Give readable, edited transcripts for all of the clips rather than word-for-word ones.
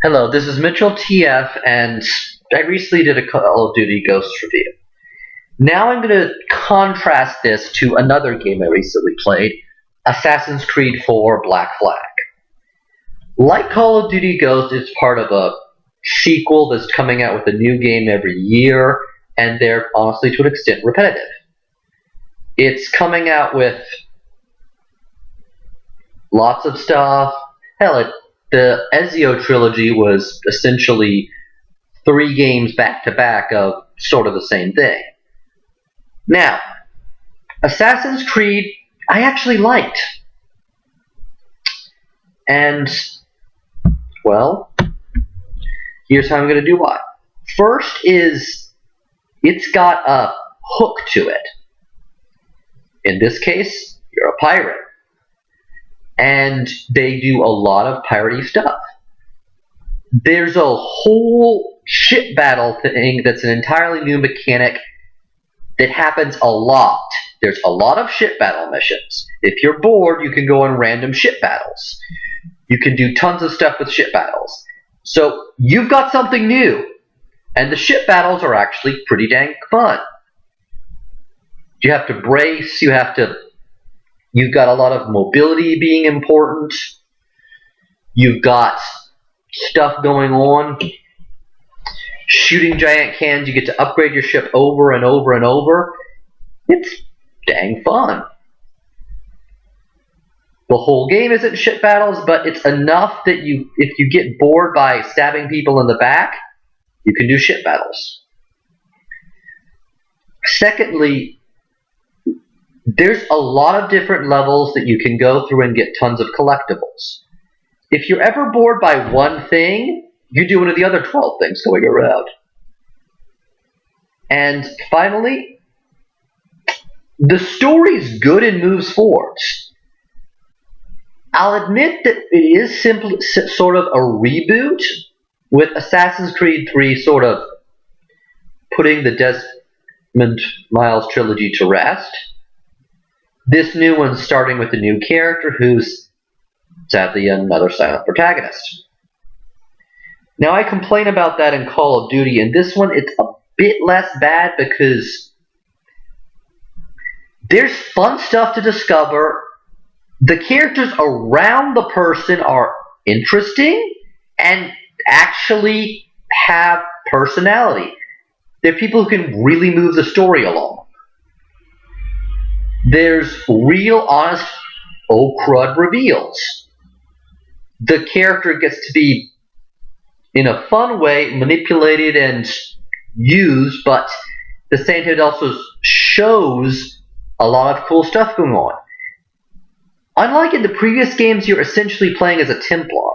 Hello, this is Mitchell TF, and I recently did a Call of Duty Ghost review. Now I'm going to contrast this to another game I recently played, Assassin's Creed 4 Black Flag. Like Call of Duty Ghost, it's part of a sequel that's coming out with a new game every year, and they're honestly to an extent repetitive. It's coming out with lots of stuff. Hell, the Ezio trilogy was essentially 3 games back to back of sort of the same thing. Now, Assassin's Creed, I actually liked. And, well, here's how I'm going to do why. First is, it's got a hook to it. In this case, you're a pirate. And they do a lot of piratey stuff. There's a whole ship battle thing that's an entirely new mechanic that happens a lot. There's a lot of ship battle missions. If you're bored, you can go on random ship battles. You can do tons of stuff with ship battles. So you've got something new. And the ship battles are actually pretty dang fun. You have to brace, you've got a lot of mobility being important. You've got stuff going on. Shooting giant cannons, you get to upgrade your ship over and over and over. It's dang fun. The whole game isn't ship battles, but it's enough that if you get bored by stabbing people in the back, you can do ship battles. Secondly, there's a lot of different levels that you can go through and get tons of collectibles. If you're ever bored by one thing, you do one of the other 12 things going around. And finally, the story's good and moves forward. I'll admit that it is simply sort of a reboot, with Assassin's Creed 3 sort of putting the Desmond Miles trilogy to rest. This new one's starting with a new character who's sadly another silent protagonist. Now, I complain about that in Call of Duty. In this one, it's a bit less bad because there's fun stuff to discover. The characters around the person are interesting and actually have personality. They're people who can really move the story along. There's real, honest, oh crud reveals. The character gets to be, in a fun way, manipulated and used, but at the same time it also shows a lot of cool stuff going on. Unlike in the previous games, you're essentially playing as a Templar.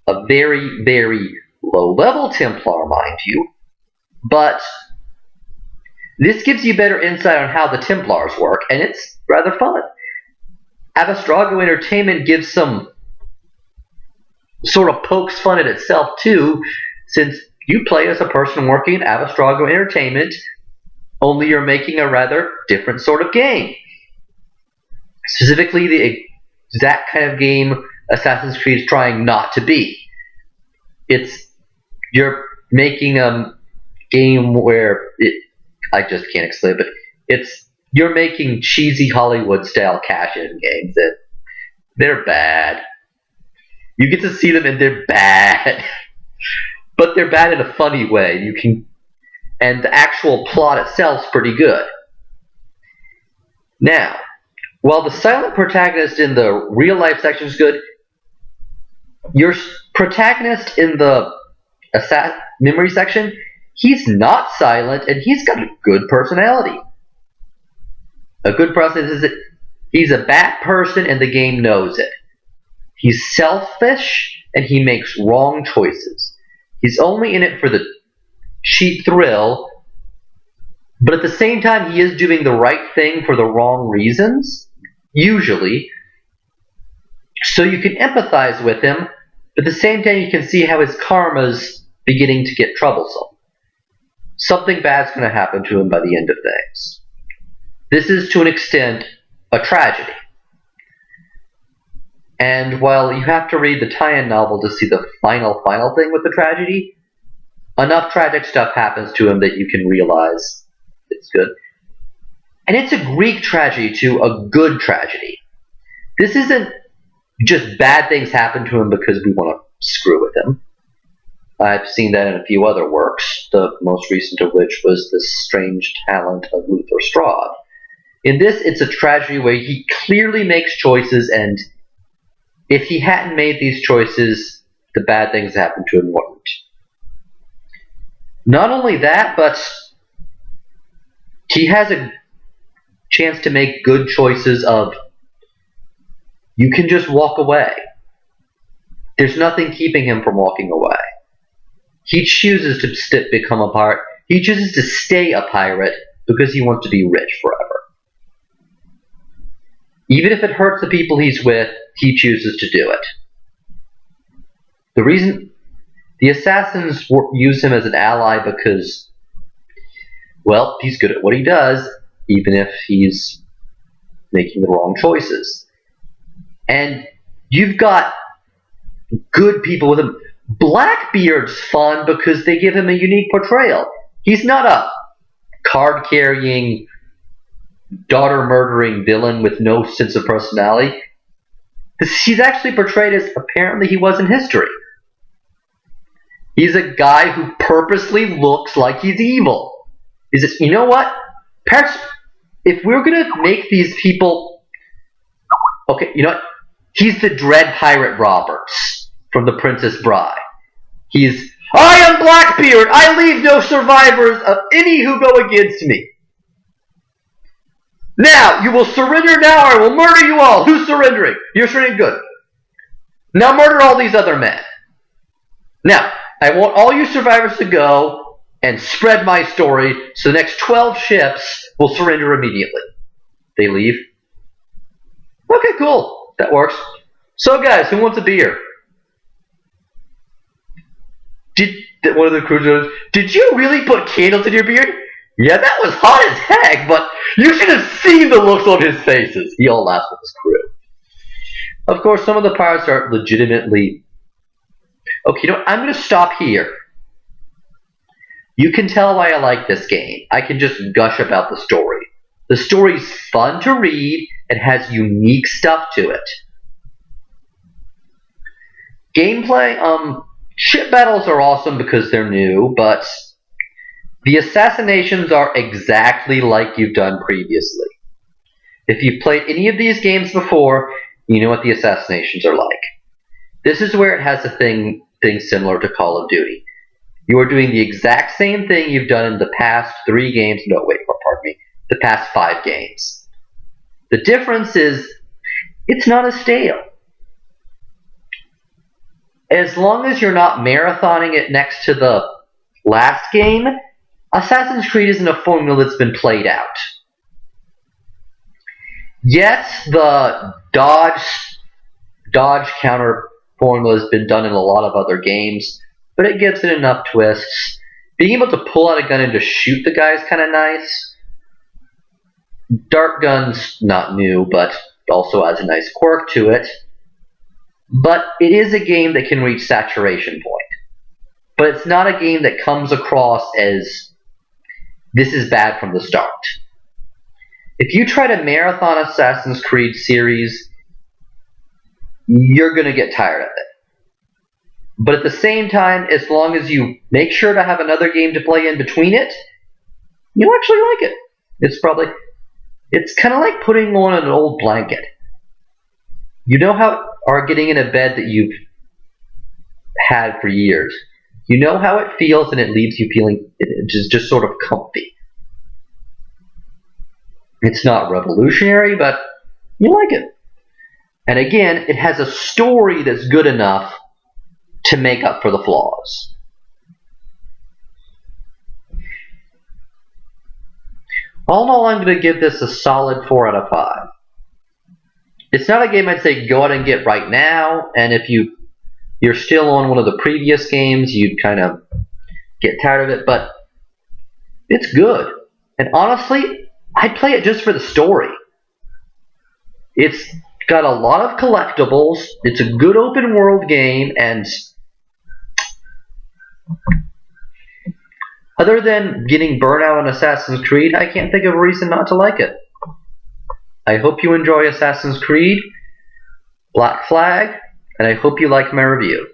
A very, very low-level Templar, mind you. But this gives you better insight on how the Templars work, and it's rather fun. Avastrago Entertainment gives some sort of pokes fun at itself, too, since you play as a person working at Avastrago Entertainment, only you're making a rather different sort of game. Specifically, the exact kind of game Assassin's Creed is trying not to be. You're making a game where I just can't explain it, but you're making cheesy Hollywood-style cash-in games that they're bad. You get to see them and they're bad. But they're bad in a funny way. And the actual plot itself's pretty good. Now, while the silent protagonist in the real-life section is good, your protagonist in the memory section, he's not silent, and he's got a good personality. A good personality is that he's a bad person, and the game knows it. He's selfish, and he makes wrong choices. He's only in it for the cheap thrill, but at the same time, he is doing the right thing for the wrong reasons, usually. So you can empathize with him, but at the same time, you can see how his karma's beginning to get troublesome. Something bad's going to happen to him by the end of things. This is, to an extent, a tragedy. And while you have to read the tie-in novel to see the final thing with the tragedy, enough tragic stuff happens to him that you can realize it's good. And it's a Greek tragedy to a good tragedy. This isn't just bad things happen to him because we want to screw with him. I've seen that in a few other works, the most recent of which was The Strange Talent of Luther Strahd. In this, it's a tragedy where he clearly makes choices, and if he hadn't made these choices, the bad things that happened to him wouldn't. Not only that, but he has a chance to make good choices of, you can just walk away. There's nothing keeping him from walking away. He chooses to become a pirate. He chooses to stay a pirate because he wants to be rich forever. Even if it hurts the people he's with, he chooses to do it. The reason the assassins use him as an ally because, well, he's good at what he does, even if he's making the wrong choices. And you've got good people with him. Blackbeard's fun because they give him a unique portrayal. He's not a card-carrying, daughter-murdering villain with no sense of personality. He's actually portrayed as apparently he was in history. He's a guy who purposely looks like he's evil. You know what? Perhaps if we're going to make these people... Okay, you know what? He's the Dread Pirate Roberts from The Princess Bride. He's, I am Blackbeard! I leave no survivors of any who go against me. Now, you will surrender now or I will murder you all. Who's surrendering? You're surrendering, good. Now murder all these other men. Now, I want all you survivors to go and spread my story so the next 12 ships will surrender immediately. They leave. Okay, cool. That works. So guys, who wants a beer? One of the crew goes, did you really put candles in your beer? Yeah, that was hot as heck, but you should have seen the looks on his faces. He all laughs with his crew. Of course, some of the pirates are legitimately... Okay, you know what? I'm going to stop here. You can tell why I like this game. I can just gush about the story. The story's fun to read. It has unique stuff to it. Gameplay, ship battles are awesome because they're new, but the assassinations are exactly like you've done previously. If you've played any of these games before, you know what the assassinations are like. This is where it has a thing similar to Call of Duty. You are doing the exact same thing you've done in the past 3 games. No, wait, pardon me. The past 5 games. The difference is, it's not as stale. As long as you're not marathoning it next to the last game, Assassin's Creed isn't a formula that's been played out. Yes, the dodge counter formula has been done in a lot of other games, but it gives it enough twists. Being able to pull out a gun and just shoot the guy is kind of nice. Dart gun's not new, but also has a nice quirk to it. But it is a game that can reach saturation point. But it's not a game that comes across as, this is bad from the start. If you try to marathon Assassin's Creed series, you're going to get tired of it. But at the same time, as long as you make sure to have another game to play in between it, you'll actually like it. It's kind of like putting on an old blanket. You know how, or getting in a bed that you've had for years. You know how it feels, and it leaves you feeling just sort of comfy. It's not revolutionary, but you like it. And again, it has a story that's good enough to make up for the flaws. All in all, I'm going to give this a solid 4 out of 5. It's not a game I'd say go out and get right now, and if you're still on one of the previous games, you'd kind of get tired of it, but it's good. And honestly, I'd play it just for the story. It's got a lot of collectibles. It's a good open world game, and other than getting burnout on Assassin's Creed, I can't think of a reason not to like it. I hope you enjoy Assassin's Creed, Black Flag, and I hope you like my review.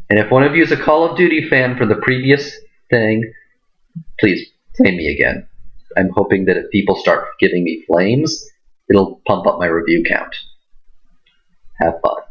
And if one of you is a Call of Duty fan from the previous thing, please play me again. I'm hoping that if people start giving me flames, it'll pump up my review count. Have fun.